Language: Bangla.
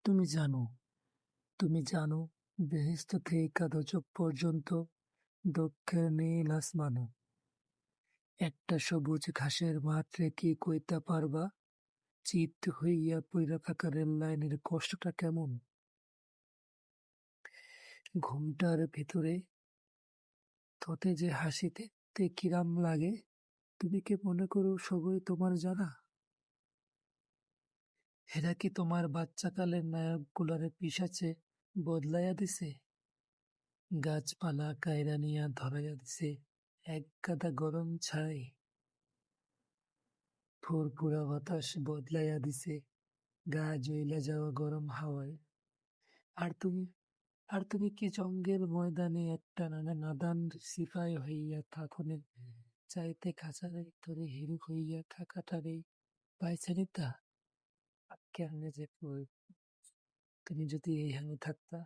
তুমি জানো তুমি জানো বেহেশত থেকে দোজখ পর্যন্ত দক্ষের নীল আসমানো একটা সবুজ ঘাসের মাঠ কি কইতা পারবা চিত হইয়া পইরা থাকা রেল লাইনের কষ্টটা কেমন? ঘুমটার ভিতরে থতে যে হাসিতে তে কিরাম লাগে, তুমি কি মনে করো সবই তোমার জানা? এরা কি তোমার বাচ্চাকালের নায়কগুলারে পিশাচে বদলাইয়া দিছে? গাছপালা কায়রা নিয়া ধরাইয়া দিছে এক গাদা গরম ছাই, ফুরফুরা বাতাস বদলাইয়া দিছে গা জ্বইলা যাওয়া গরম হাওয়ায়। আর তুমি আর তুমি কি জঙ্গের ময়দানে একটা নাদান সিপাই হইয়া থাকনে চাইতে খাঁচার ভিতরে হিরুক হইয়া থাকাটারে পাইছে নিতা? আর কেমনে যে তুমি যদি এইখানে থাকতা